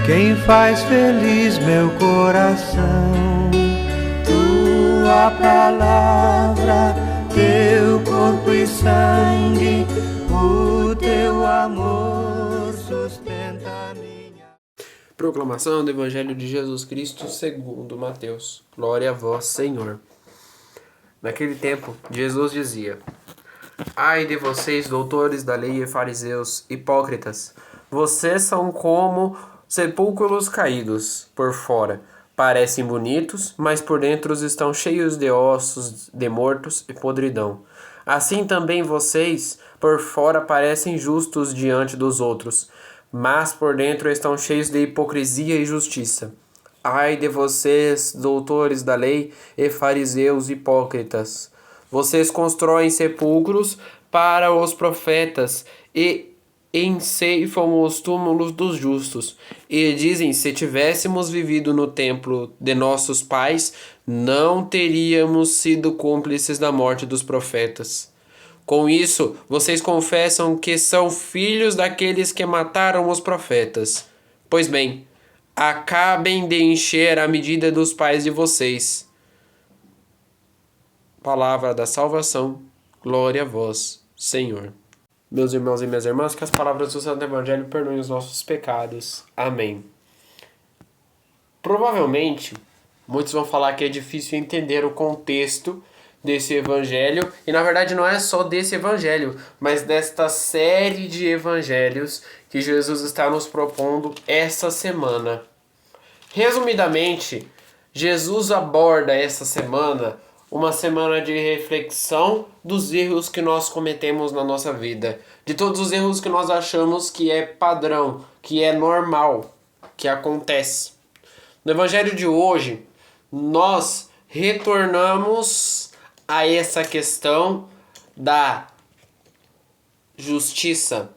quem faz feliz meu coração. Tua palavra, teu corpo e sangue, o teu amor sustenta a minha. Proclamação do Evangelho de Jesus Cristo segundo Mateus. Glória a vós, Senhor. Naquele tempo, Jesus dizia: Ai de vocês, doutores da lei e fariseus, hipócritas! Vocês são como sepulcros caídos por fora. Parecem bonitos, mas por dentro estão cheios de ossos de mortos e podridão. Assim também vocês, por fora, parecem justos diante dos outros, mas por dentro estão cheios de hipocrisia e justiça. Ai de vocês, doutores da lei e fariseus hipócritas! Vocês constroem sepulcros para os profetas e enceifam os túmulos dos justos. E dizem: se tivéssemos vivido no templo de nossos pais, não teríamos sido cúmplices da morte dos profetas. Com isso, vocês confessam que são filhos daqueles que mataram os profetas. Pois bem, acabem de encher a medida dos pais de vocês. Palavra da salvação, glória a vós, Senhor. Meus irmãos e minhas irmãs, que as palavras do Santo Evangelho perdoem os nossos pecados. Amém. Provavelmente, muitos vão falar que é difícil entender o contexto desse evangelho, e na verdade não é só desse evangelho, mas desta série de evangelhos que Jesus está nos propondo essa semana. Resumidamente, Jesus aborda essa semana uma semana de reflexão dos erros que nós cometemos na nossa vida, de todos os erros que nós achamos que é padrão, que é normal, que acontece. No evangelho de hoje, nós retornamos a essa questão da justiça,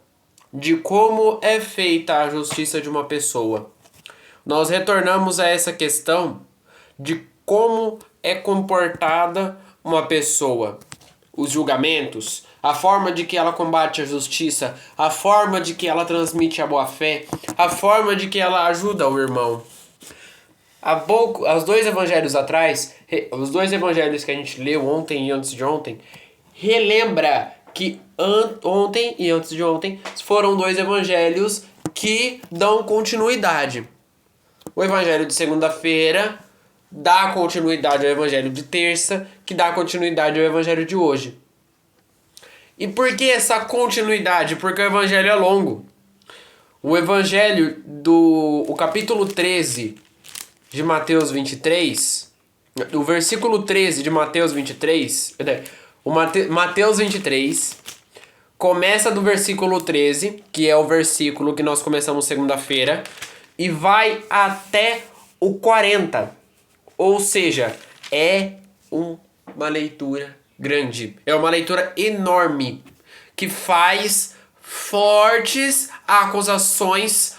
de como é feita a justiça de uma pessoa. Nós retornamos a essa questão de como é comportada uma pessoa, os julgamentos, a forma de que ela combate a justiça, a forma de que ela transmite a boa-fé, a forma de que ela ajuda o irmão. Os dois evangelhos atrás, os dois evangelhos que a gente leu ontem e antes de ontem, relembra que ontem e antes de ontem foram dois evangelhos que dão continuidade. O evangelho de segunda-feira dá continuidade ao evangelho de terça, que dá continuidade ao evangelho de hoje. E por que essa continuidade? Porque o evangelho é longo. O evangelho o capítulo 13 de Mateus 23, o versículo 13 de Mateus 23, Mateus 23, começa do versículo 13, que é o versículo que nós começamos segunda-feira, e vai até o 40. Ou seja, é uma leitura grande, é uma leitura enorme, que faz fortes acusações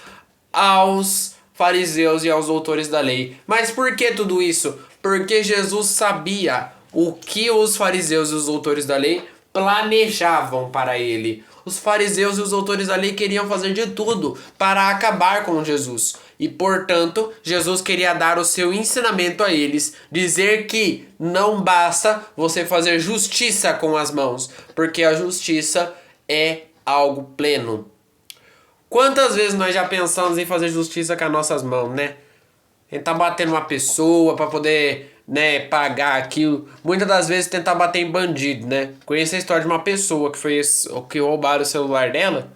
aos fariseus e aos doutores da lei. Mas por que tudo isso? Porque Jesus sabia o que os fariseus e os doutores da lei planejavam para ele. Os fariseus e os doutores da lei queriam fazer de tudo para acabar com Jesus. E, portanto, Jesus queria dar o seu ensinamento a eles, dizer que não basta você fazer justiça com as mãos, porque a justiça é algo pleno. Quantas vezes nós já pensamos em fazer justiça com as nossas mãos, né? Tentar bater numa pessoa para poder, pagar aquilo. Muitas das vezes tentar bater em bandido, né? Conheço a história de uma pessoa que roubaram o celular dela.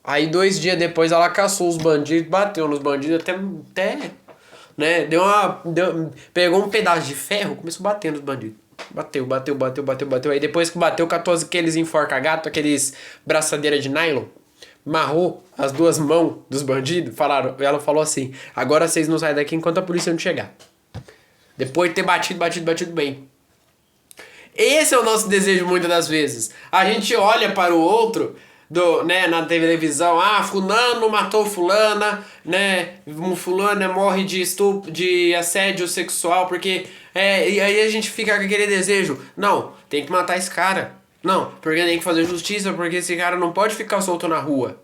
Aí 2 dias depois ela caçou os bandidos, bateu nos bandidos até né? Pegou um pedaço de ferro, começou a bater nos bandidos. Bateu. Aí depois que bateu, catou aqueles enforca-gato, aqueles braçadeiras de nylon, amarrou as 2 mãos dos bandidos, ela falou assim: agora vocês não saem daqui enquanto a polícia não chegar. Depois de ter batido bem. Esse é o nosso desejo muitas das vezes. A gente olha para o outro na televisão, fulano matou fulana, fulana morre de assédio sexual, porque e aí a gente fica com aquele desejo, não, tem que matar esse cara, não, porque tem que fazer justiça, porque esse cara não pode ficar solto na rua.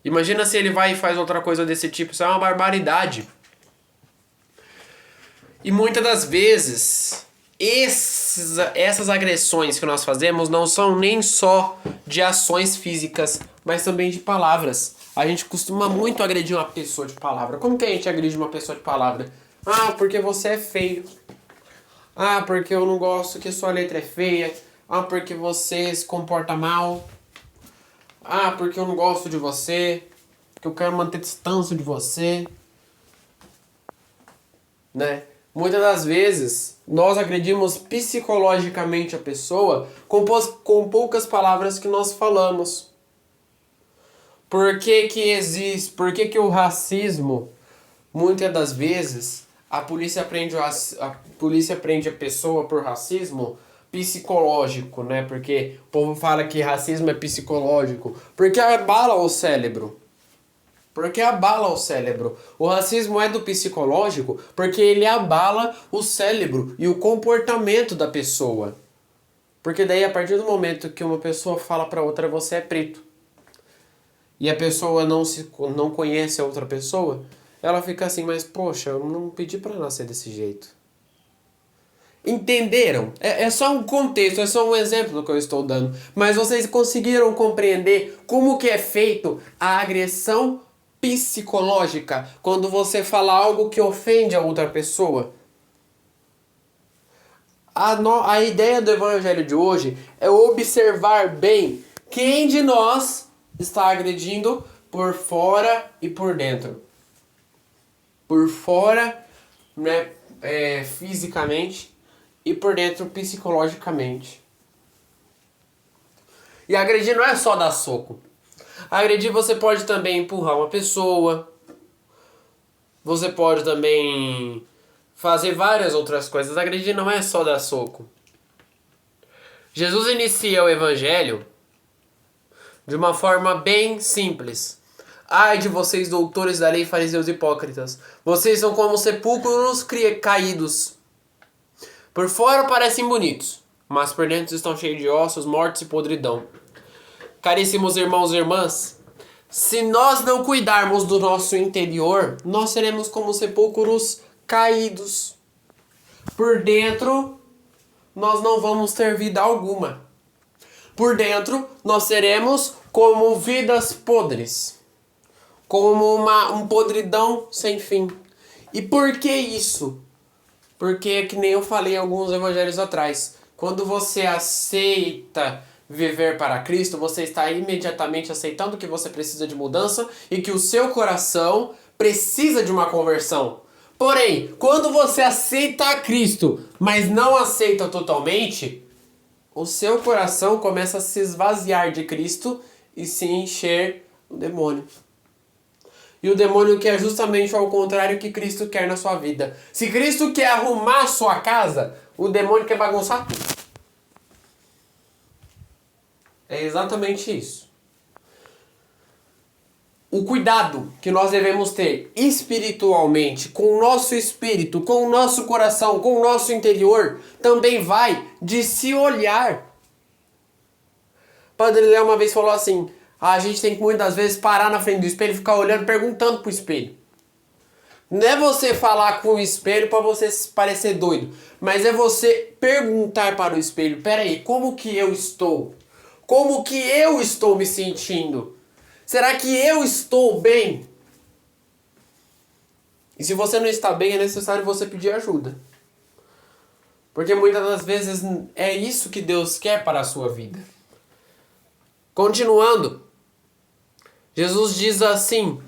Imagina se ele vai e faz outra coisa desse tipo. Isso é uma barbaridade. E muitas das vezes, essas agressões que nós fazemos não são nem só de ações físicas, mas também de palavras. A gente costuma muito agredir uma pessoa de palavra. Como que a gente agride uma pessoa de palavra? Ah, porque você é feio. Ah, porque eu não gosto que sua letra é feia. Ah, porque você se comporta mal. Ah, porque eu não gosto de você. Porque eu quero manter distância de você. Né? Muitas das vezes, nós agredimos psicologicamente a pessoa com poucas palavras que nós falamos. Por que que existe? Por que que o racismo, muitas das vezes, a polícia prende a pessoa por racismo psicológico, né? Porque o povo fala que racismo é psicológico. Porque abala o cérebro. Porque abala o cérebro. O racismo é do psicológico porque ele abala o cérebro e o comportamento da pessoa. Porque daí, a partir do momento que uma pessoa fala para outra, você é preto, e a pessoa não conhece a outra pessoa, ela fica assim, mas poxa, eu não pedi para nascer desse jeito. Entenderam? É só um contexto, é só um exemplo que eu estou dando. Mas vocês conseguiram compreender como que é feito a agressão psicológica quando você fala algo que ofende a outra pessoa? A ideia do evangelho de hoje é observar bem quem de nós está agredindo por fora e por dentro. Por fora, né, fisicamente, e por dentro psicologicamente. E agredir não é só dar soco. Agredir você pode também empurrar uma pessoa. Você pode também fazer várias outras coisas. Agredir não é só dar soco. Jesus inicia o evangelho de uma forma bem simples. Ai de vocês, doutores da lei, fariseus hipócritas. Vocês são como sepulcros caídos. Por fora parecem bonitos, mas por dentro estão cheios de ossos, mortos e podridão. Caríssimos irmãos e irmãs, se nós não cuidarmos do nosso interior, nós seremos como sepulcros caídos. Por dentro, nós não vamos ter vida alguma. Por dentro, nós seremos como vidas podres. Como um podridão sem fim. E por que isso? Porque, que nem eu falei em alguns evangelhos atrás, quando você aceita viver para Cristo, você está imediatamente aceitando que você precisa de mudança e que o seu coração precisa de uma conversão. Porém, quando você aceita a Cristo, mas não aceita totalmente, o seu coração começa a se esvaziar de Cristo e se encher do demônio. E o demônio quer justamente ao contrário que Cristo quer na sua vida. Se Cristo quer arrumar a sua casa, o demônio quer bagunçar tudo. É exatamente isso. O cuidado que nós devemos ter espiritualmente, com o nosso espírito, com o nosso coração, com o nosso interior, também vai de se olhar. Padre Léo uma vez falou assim: a gente tem que muitas vezes parar na frente do espelho e ficar olhando, perguntando pro espelho. Não é você falar com o espelho para você parecer doido, mas é você perguntar para o espelho: peraí, como que eu estou? Como que eu estou me sentindo? Será que eu estou bem? E se você não está bem, é necessário você pedir ajuda. Porque muitas das vezes é isso que Deus quer para a sua vida. Continuando, Jesus diz assim: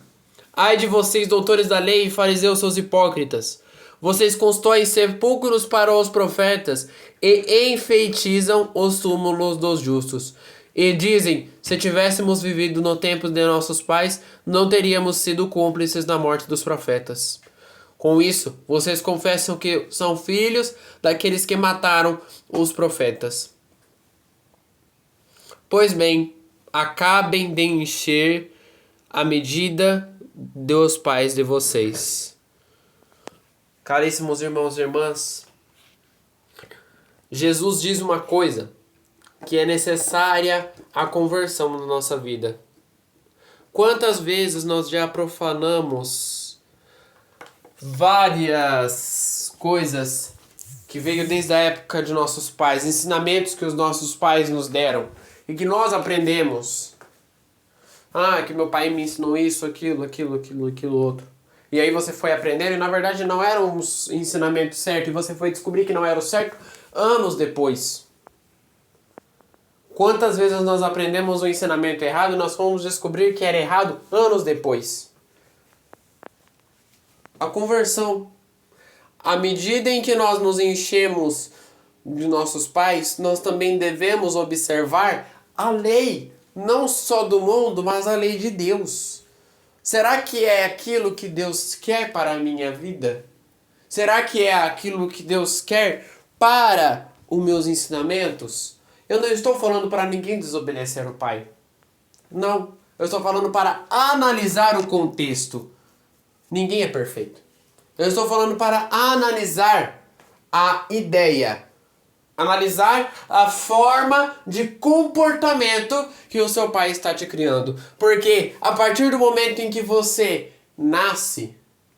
ai de vocês, doutores da lei e fariseus, seus hipócritas! Vocês constroem sepulcros para os profetas e enfeitizam os túmulos dos justos. E dizem: se tivéssemos vivido no tempo de nossos pais, não teríamos sido cúmplices da morte dos profetas. Com isso, vocês confessam que são filhos daqueles que mataram os profetas. Pois bem, acabem de encher a medida dos pais de vocês. Caríssimos irmãos e irmãs, Jesus diz uma coisa que é necessária a conversão na nossa vida. Quantas vezes nós já profanamos várias coisas que veio desde a época de nossos pais, ensinamentos que os nossos pais nos deram e que nós aprendemos. Ah, que meu pai me ensinou isso, aquilo outro. E aí você foi aprendendo e na verdade não era um ensinamento certo e você foi descobrir que não era o certo anos depois. Quantas vezes nós aprendemos o ensinamento errado e nós fomos descobrir que era errado anos depois? A conversão. À medida em que nós nos enchemos de nossos pais, nós também devemos observar a lei, não só do mundo, mas a lei de Deus. Será que é aquilo que Deus quer para a minha vida? Será que é aquilo que Deus quer para os meus ensinamentos? Eu não estou falando para ninguém desobedecer o pai. Não, eu estou falando para analisar o contexto. Ninguém é perfeito. Eu estou falando para analisar a ideia. Analisar a forma de comportamento que o seu pai está te criando. Porque a partir do momento em que você nasce,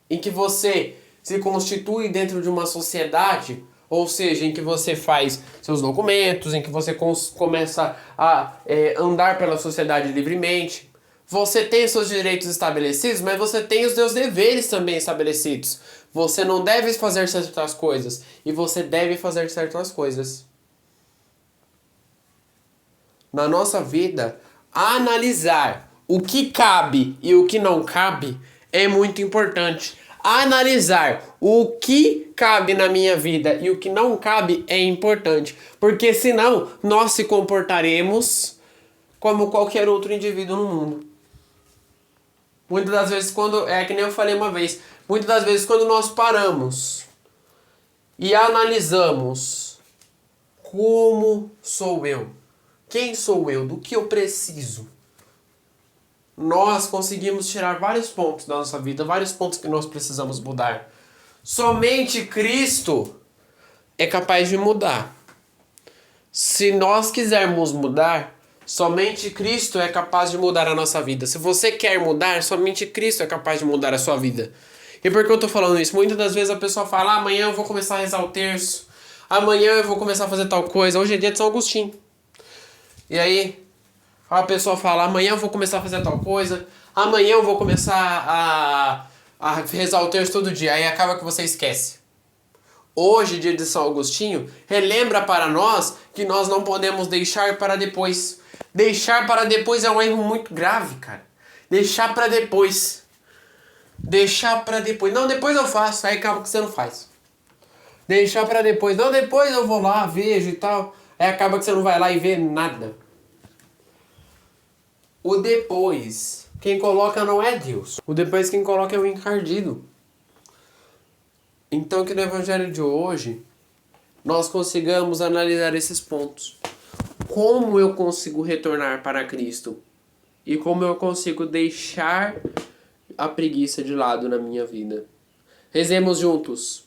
em que você se constitui dentro de uma sociedade, ou seja, em que você faz seus documentos, em que você começa a andar pela sociedade livremente, você tem seus direitos estabelecidos, mas você tem os seus deveres também estabelecidos. Você não deve fazer certas coisas e você deve fazer certas coisas. Na nossa vida, analisar o que cabe e o que não cabe é muito importante. Analisar o que cabe na minha vida e o que não cabe é importante. Porque senão nós se comportaremos como qualquer outro indivíduo no mundo. Muitas das vezes, é que nem eu falei uma vez, muitas das vezes quando nós paramos e analisamos como sou eu, quem sou eu, do que eu preciso, nós conseguimos tirar vários pontos da nossa vida, vários pontos que nós precisamos mudar. Somente Cristo é capaz de mudar. Se nós quisermos mudar, somente Cristo é capaz de mudar a nossa vida. Se você quer mudar, somente Cristo é capaz de mudar a sua vida. E por que eu tô falando isso? Muitas das vezes a pessoa fala, amanhã eu vou começar a rezar o terço, amanhã eu vou começar a fazer tal coisa, hoje é dia de São Agostinho. E aí a pessoa fala, amanhã eu vou começar a fazer tal coisa, amanhã eu vou começar a rezar o terço todo dia, aí acaba que você esquece. Hoje, dia de São Agostinho, relembra para nós que nós não podemos deixar para depois. Deixar para depois é um erro muito grave, cara. Deixar para depois. Deixar para depois. Não, depois eu faço. Aí acaba que você não faz. Deixar para depois. Não, depois eu vou lá, vejo e tal. Aí acaba que você não vai lá e vê nada. O depois, quem coloca não é Deus. O depois quem coloca é o encardido. Então que no evangelho de hoje nós consigamos analisar esses pontos. Como eu consigo retornar para Cristo? E como eu consigo deixar a preguiça de lado na minha vida? Rezemos juntos.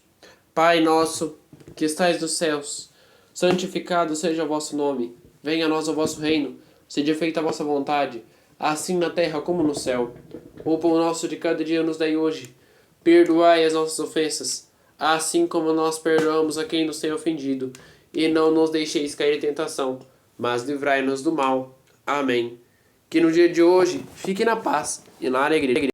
Pai nosso, que estais nos céus, santificado seja o vosso nome. Venha a nós o vosso reino. Seja feita a vossa vontade, assim na terra como no céu. O pão nosso de cada dia nos dai hoje. Perdoai as nossas ofensas, assim como nós perdoamos a quem nos tem ofendido. E não nos deixeis cair em tentação, mas livrai-nos do mal. Amém. Que no dia de hoje fique na paz e na alegria.